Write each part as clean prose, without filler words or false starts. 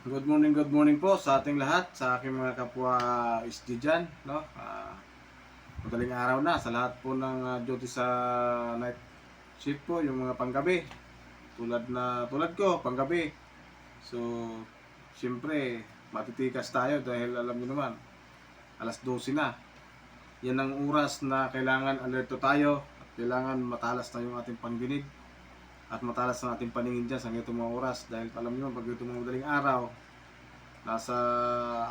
Good morning po sa ating lahat, sa aking mga kapwa SG dyan, no? Madaling araw na sa lahat po ng duty sa night shift po, yung mga panggabi. Tulad ko, panggabi. So, siyempre, matitikas tayo dahil alam niyo naman, alas 12 na. Yan ang oras na kailangan alerto tayo at kailangan matalas na yung ating pangdinig at matalas na ating paningin dyan sa ganitong mga oras dahil alam niyo pag ganitong mga madaling araw nasa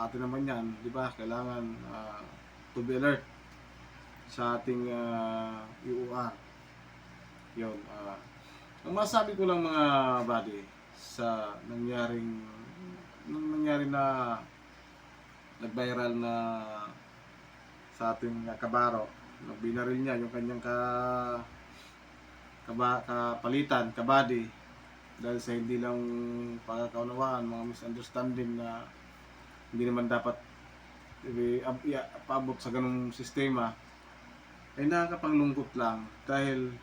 atin naman yan, di ba? Kailangan to be alert sa ating UUR. Yun. Ang masabi ko lang mga buddy sa nangyari na nag-viral na sa ating kabaro, nagbinaril niya yung kanyang kapalitan, kabady dahil sa hindi lang pagkakaunawaan, mga misunderstanding na hindi naman dapat paabot sa ganung sistema, ay nakakapanglungkot lang dahil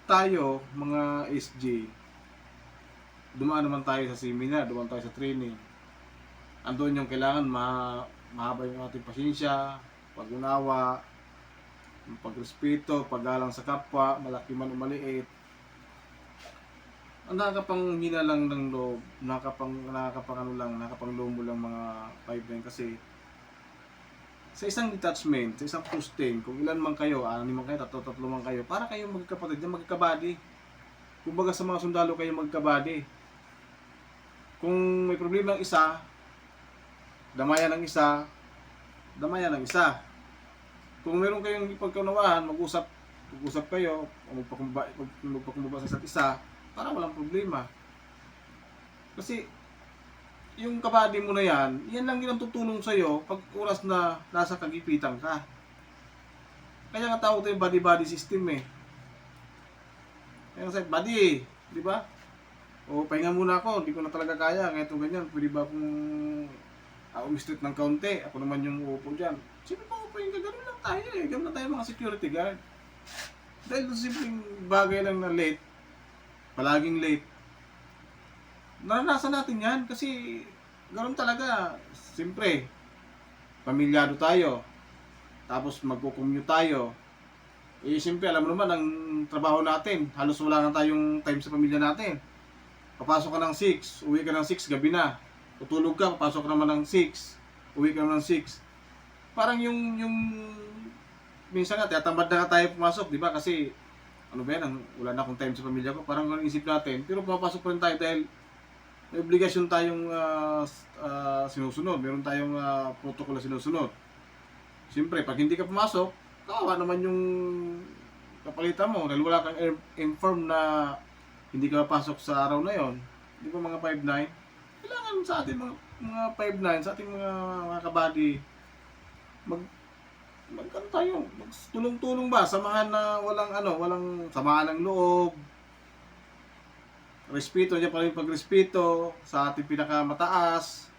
tayo mga SG dumaan naman tayo sa seminar, dumaan tayo sa training, andun yung kailangan mahaba yung ating pasensya, pag-unawa, pagrespeto, paggalang sa kapwa, malaki man o maliit. Ang nakakapanghina lang ng loob, nakakapanglumo lang mga 5-9 kasi sa isang detachment, sa isang posting, kung ilan man kayo, 6 man kayo, tatlo man kayo, para kayong magkapatid, magkabady. Kumbaga sa mga sundalo kayo magkabady. Kung may problema ang isa, damayan ng isa, damayan ng isa. Kung meron kayong ipagkaunawaan, mag-usap kayo, magpakumbaba sa isa't isa, para walang problema. Kasi yung kabady mo na yan lang din ang tutulong sa'yo pag oras na nasa kagipitan ka. Kaya nga tawag tayo body-body system eh. Kaya nga sabi, body, di ba? O pahinga muna ako, hindi ko na talaga kaya, ngayon ganyan, pwede ba akong umistreet ng kaunti? Ako naman yung uupo dyan. Sino pa upo yung gano'n lang tayo eh, gano'n lang tayo mga security guard. Dahil simpleng bagay lang na late, palaging late, naranasan natin yan kasi ganoon talaga. Siyempre, pamilyado tayo, tapos magko-commute tayo. Eh siyempre, alam mo naman ang trabaho natin, halos wala na tayong time sa pamilya natin. Papasok ka ng 6, uwi ka ng 6, gabi na. Tutulog ka, papasok ka naman ng 6, uwi ka naman ng 6. Parang yung minsan nga, tatamad na nga tayo pumasok, di ba? Kasi ano ba yan, wala na akong time sa pamilya ko, parang ganun isip natin. Pero papasok pa rin tayo dahil may obligasyon tayong sinusunod. Meron tayong protocol na sinusunod. Siyempre, pag hindi ka pumasok, kawawa naman yung kapalitan mo dahil wala kang inform na hindi ka papasok sa araw na yon. Di ba mga 5-9? Kailangan sa ating mga 5-9, sa ating mga kabady, magkano tayo, tulong-tulong ba, samahan na walang samahan ng loob, respeto, niya pa rin pagrespeto sa ating pinakamataas.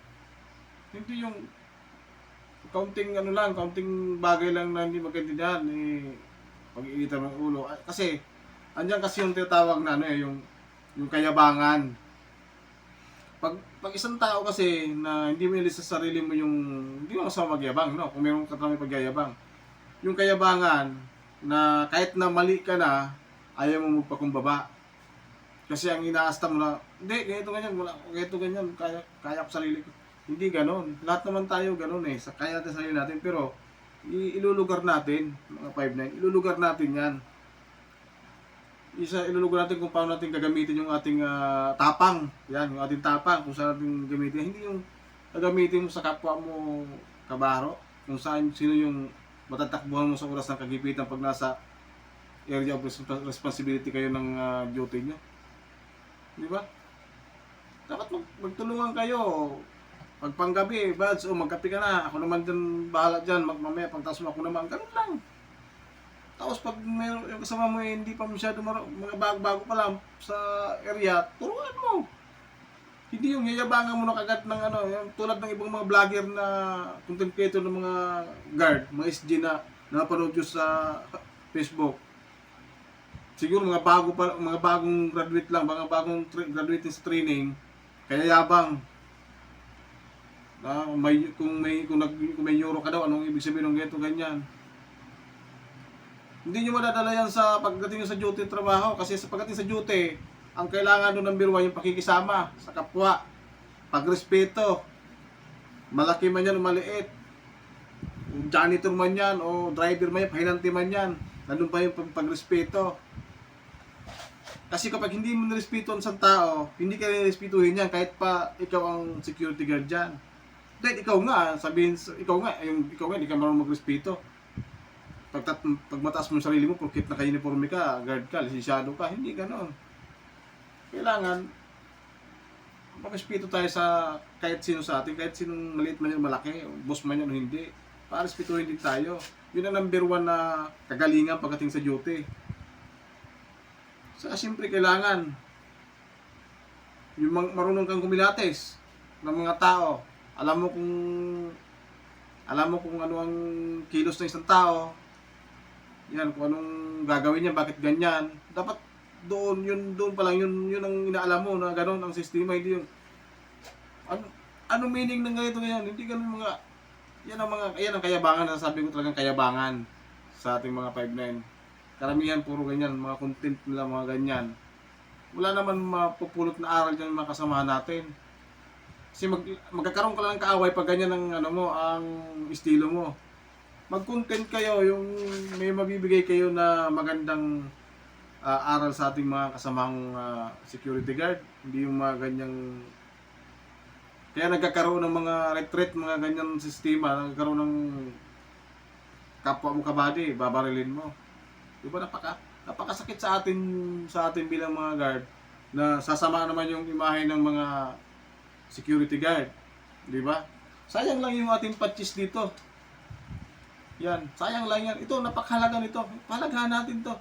Hindi yung kaunting bagay lang na hindi magkaintindihan, pag-iinitan ng ulo. Kasi andiyan kasi yung tinatawag na yung kayabangan. Pag isang tao kasi na hindi mo nilis sa sarili mo hindi mo masama magyabang, no? Kung meron ka may pagyayabang. Yung kayabangan na kahit na mali ka na, ayaw mo magpakumbaba. Kasi ang inaasta mo na, hindi, ganito ganyan, kaya ko sarili ko. Hindi ganon. Lahat naman tayo ganon eh. Kaya natin sarili natin, pero ilulugar natin, mga 5-9, ilulugar natin yan. Ilulugar natin kung paano natin gagamitin yung ating tapang. Yan, yung ating tapang, kung saan natin gamitin. Hindi yung gagamitin mo sa kapwa mo kabaro, kung sino yung matatakbuhan mo sa oras ng kagipitan pag nasa area of responsibility kayo ng duty nyo. Di ba? Dapat magtulungan kayo. Pag panggabi, buds, magkape ka na. Ako naman dyan, bahala dyan. Mamaya, pagtaas mo ako naman. Ganun lang. Tapos pag yung kasama mo hindi pa masyado mga bago-bago pa lang sa area, turuan mo. Hindi yung yayabangan mo na kagad ng yung tulad ng ibang mga vlogger na content creator ng mga guard, mga SG na napanood sa Facebook. Siguro mga bagong graduate lang, mga bagong graduate sa training, Kaya yabang. Kung may euro ka daw, anong ibig sabihin ng ganito, ganyan? Hindi nyo madadala yan sa pagdating nyo sa duty trabaho. Kasi sa pagdating sa duty, ang kailangan doon number 1 yung pakikisama sa kapwa. Pagrespeto. Malaki man yan o maliit. Janitor man yan o driver man yan, pahinanti man yan. Nandun pa yung pagrespeto. Kasi kapag hindi mo nirespeto ang isang tao, hindi ka nirespetuhin yan kahit pa ikaw ang security guard dyan. Dahil ikaw nga, sabihin, ikaw nga, hindi ka marunong magrespeto. Pag mataas mo yung sarili mo, porkit naka-uniforme ka, guard ka, lisensyado ka, hindi ganoon. Kailangan, mag-respeto tayo sa kahit sino sa atin, kahit sinong maliit man yan, malaki, boss man yan o hindi. Para respetuhin din tayo. Yun ang number 1 na kagalingan pagdating sa duty. Saka siyempre kailangan yung marunong kang kumilates ng mga tao. Alam mo kung ano ang kilos ng isang tao. Yan, kung anong gagawin niya, bakit ganyan. Dapat doon pa lang yun ang inaalam mo na gano'n ang sistema, hindi yung anong meaning ng ganito ganyan. Hindi gano'n mga yan ang kayabangan na sabi ko talagang kayabangan sa ating mga 5'9". Karamihan puro ganyan, mga content nila, mga ganyan. Wala naman mapupulot na aral dyan mga kasamahan natin. Kasi magkakaroon ka lang ng kaaway pag ganyan ang estilo mo. Mag-content kayo, yung may mabibigay kayo na magandang aral sa ating mga kasamang security guard. Hindi yung mga ganyang... Kaya nagkakaroon ng mga retreat, mga ganyang sistema, nagkakaroon ng kapwa mo kabady, babarilin mo. Diba napakasakit sa atin bilang mga guard na sasama naman yung imahe ng mga security guard. Di ba? Sayang lang yung ating patches dito. Yan, sayang lang yan. Ito, napakahalaga nito. Pahalagahan natin to.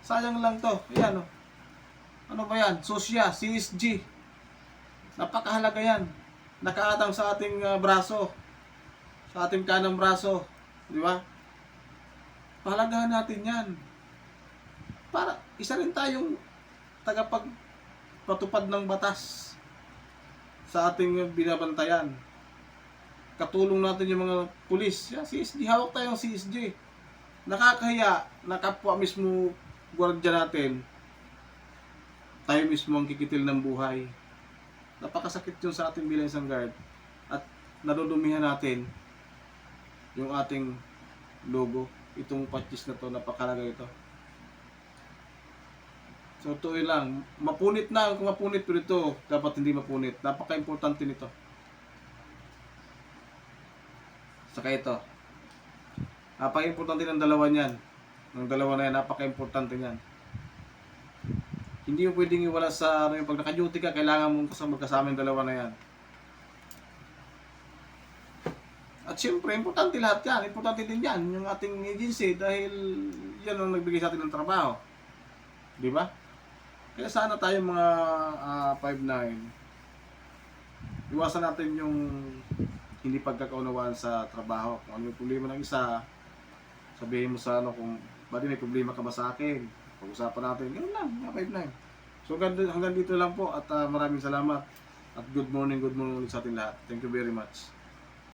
Sayang lang to. Yan, oh. Ano ba yan? Sosya, CSG. Napakahalaga yan. Nakaatang sa ating braso. Sa ating kanang braso. Di ba? Pahalagahan natin yan. Para isa rin tayong tagapagpatupad ng batas sa ating binabantayan. Katulong natin yung mga pulis. Yeah, CSG, hawak tayong CSG. Nakakahiya na kapwa mismo gwardiya natin. Tayo mismo ang kikitil ng buhay. Napakasakit yun sa ating bilang isang guard. At nadudumihan natin yung ating logo. Itong patches na to, napakalaga ito. So ito lang, mapunit na, kung mapunit pero ito, dapat hindi mapunit. Napaka-importante nito. Saka ito. Napaka-importante ng dalawa niyan. Ng dalawa na yan, napaka-importante niyan. Hindi mo pwedeng iwala sa yung pag naka-duty ka, kailangan mong magkasama yung dalawa na yan. At syempre, importante lahat yan. Importante din yan, yung ating agency dahil yan ang nagbigay sa atin ng trabaho. Di ba? Kaya sana tayo mga 5'9", iwasan natin yung hindi pagkakaunawaan sa trabaho. Kung ano yung problema ng isa, sabihin mo sa kung bakit may problema ka ba sa akin? Pag-usapan natin, ganoon lang, mga 5'9". So hanggang dito lang po at maraming salamat. At good morning ulit sa atin lahat. Thank you very much.